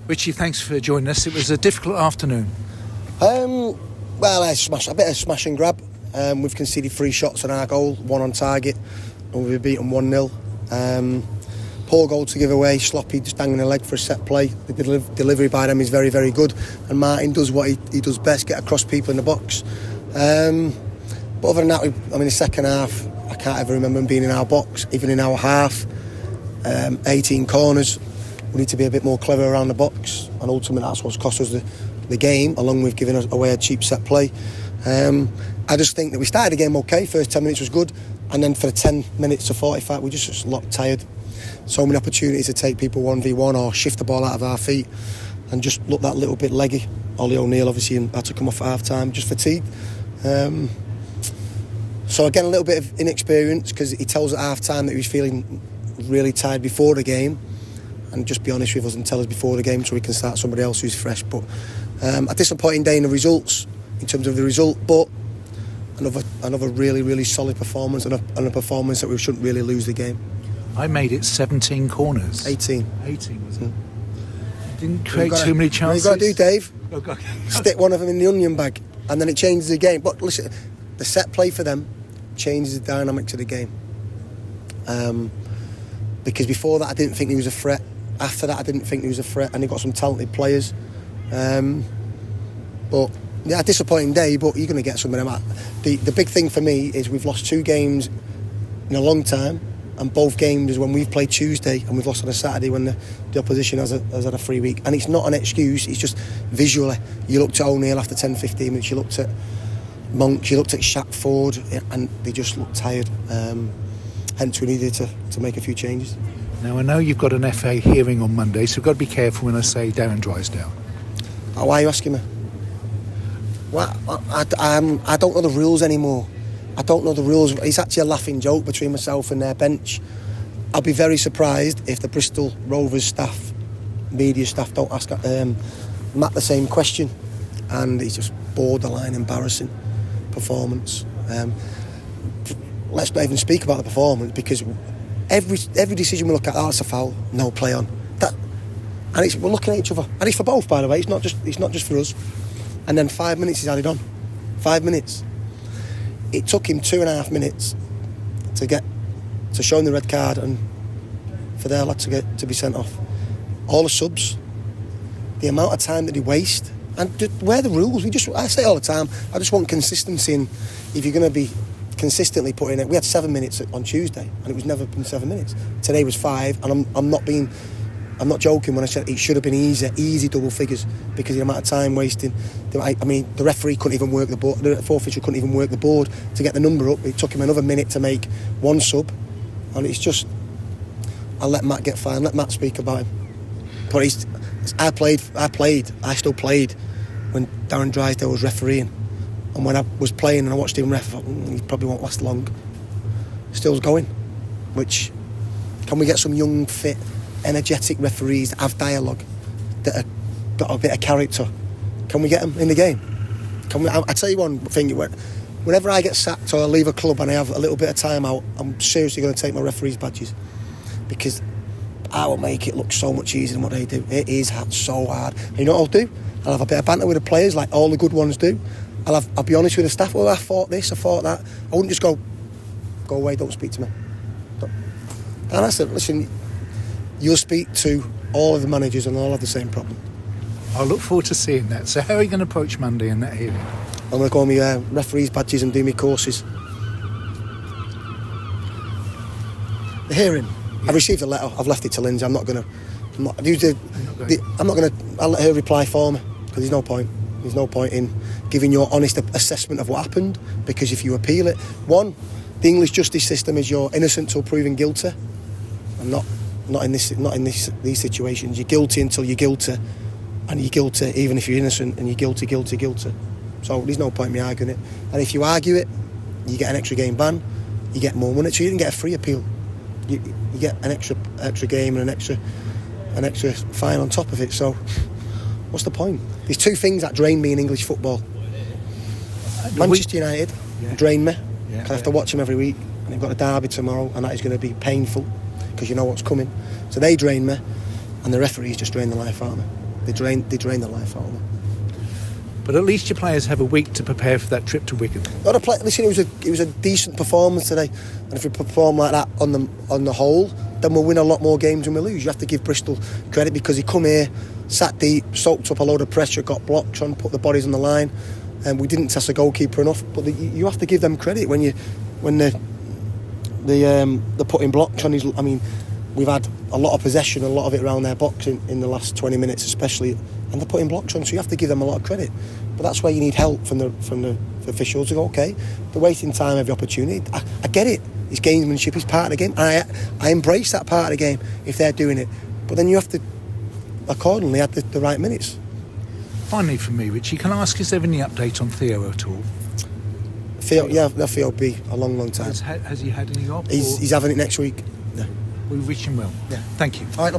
Richie, thanks for joining us. It was a difficult afternoon. Well, a bit of smash and grab. We've conceded 3 shots on our goal, 1 on target, and we've beaten 1-0. Poor goal to give away, sloppy, just hanging a leg for a set play. The delivery by them is very, very good, and Martin does what he does best, get across people in the box. But other than that, the second half, I can't ever remember him being in our box, even in our half. 18 corners. We need to be a bit more clever around the box, and ultimately that's what's cost us the game, along with giving us away a cheap set play. I just think that we started the game okay. First 10 minutes was good, and then for the 10 minutes to 45 we just looked tired. So many opportunities to take people 1v1 or shift the ball out of our feet, and just looked that little bit leggy. Ollie O'Neill obviously had to come off at half time, just fatigued. So again, a little bit of inexperience, because he tells at half time that he was feeling really tired before the game, and just be honest with us and tell us before the game so we can start somebody else who's fresh. But a disappointing day in the results, in terms of the result, but another really, really solid performance, and a performance that we shouldn't really lose the game. I made it 17 corners. 18 was it? Didn't create too many chances. What you've got to do, Dave, Okay. stick one of them in the onion bag, and then it changes the game. But listen, the set play for them changes the dynamics of the game. Because before that I didn't think he was a threat. After that I didn't think he was a threat, and he got some talented players. But yeah, a disappointing day, but you're going to get some of them. The big thing for me is we've lost 2 games in a long time, and both games is when we've played Tuesday and we've lost on a Saturday when the opposition has had a free week. And it's not an excuse, it's just visually. You looked at O'Neill after 10-15 minutes, you looked at Monk, you looked at Shackford, and they just looked tired. Hence we needed to make a few changes. Now I know you've got an FA hearing on Monday, so you've got to be careful when I say Darren Drysdale. Why are you asking me? Well, I don't know the rules anymore. I don't know the rules. It's actually a laughing joke between myself and their bench. I'll be very surprised if the Bristol Rovers staff, media staff, don't ask Matt the same question. And it's just borderline embarrassing performance. Let's not even speak about the performance, because every decision we look at, that's a foul, no play on. And we're looking at each other, and it's for both, by the way. It's not just for us. And then 5 minutes is added on. 5 minutes. It took him 2.5 minutes to show him the red card, and for their lad to be sent off. All the subs, the amount of time that they waste, and where are the rules? I say all the time, I just want consistency. And if you're going to be consistently putting it, we had 7 minutes on Tuesday, and it was never been 7 minutes. Today was 5, and I'm not joking when I said it should have been easy double figures, because of the amount of time wasting. The referee couldn't even work the board. The forfeiture couldn't even work the board to get the number up. It took him another minute to make one sub, and it's just, I'll let Matt get fined. Let Matt speak about him. But I still played when Darren Drysdale was refereeing, and when I was playing and I watched him ref, I thought, he probably won't last long. Still's going. Which, can we get some young, fit, energetic referees that have dialogue, that have got a bit of character? Can we get them in the game? I tell you one thing, whenever I get sacked or I leave a club and I have a little bit of time out, I'm seriously going to take my referees badges, because I will make it look so much easier than what they do. It is so hard. And you know what I'll do? I'll have a bit of banter with the players, like all the good ones do. I'll be honest with the staff. I thought this, I thought that. I wouldn't just go away, don't speak to me. And I said, listen, you'll speak to all of the managers and they'll all have the same problem. I look forward to seeing that. So how are you going to approach Monday in that hearing? I'm going to go on my referees badges and do my courses. The hearing, yeah. I've received a letter. I've left it to Lindsay. I'll let her reply for me, because there's no point. There's no point in giving your honest assessment of what happened, because if you appeal it, the English justice system is you're innocent till proven guilty, and not in these situations. You're guilty until you're guilty, and you're guilty even if you're innocent, and you're guilty. So there's no point in me arguing it. And if you argue it, you get an extra game ban, you get more money. So you didn't get a free appeal. You get an extra game and an extra fine on top of it. So what's the point? There's 2 things that drain me in English football. Manchester United drain me, because I have to watch them every week, and they've got a derby tomorrow, and that is going to be painful, because you know what's coming. So they drain me, and the referees just drain the life out of me. They drained the life out of them. But at least your players have a week to prepare for that trip to Wigan. Listen, it was a decent performance today, and if we perform like that on the whole, then we'll win a lot more games than we lose. You have to give Bristol credit because he come here, sat deep, soaked up a load of pressure, got blocked, trying to put the bodies on the line, and we didn't test the goalkeeper enough. But you have to give them credit when they're putting blocks on his. I mean, we've had a lot of possession, a lot of it around their box in the last 20 minutes especially, and they're putting blocks on, so you have to give them a lot of credit. But that's where you need help from the officials to go, okay, they're wasting time every opportunity. I get it, it's gamesmanship, it's part of the game, and I embrace that part of the game if they're doing it, but then you have to accordingly add the right minutes. Finally from me, Richie, can I ask, is there any update on Theo at all? Theo will be a long time. Has he had any op? He's having it next week. Yeah. We wish him well. Yeah. Thank you. All right.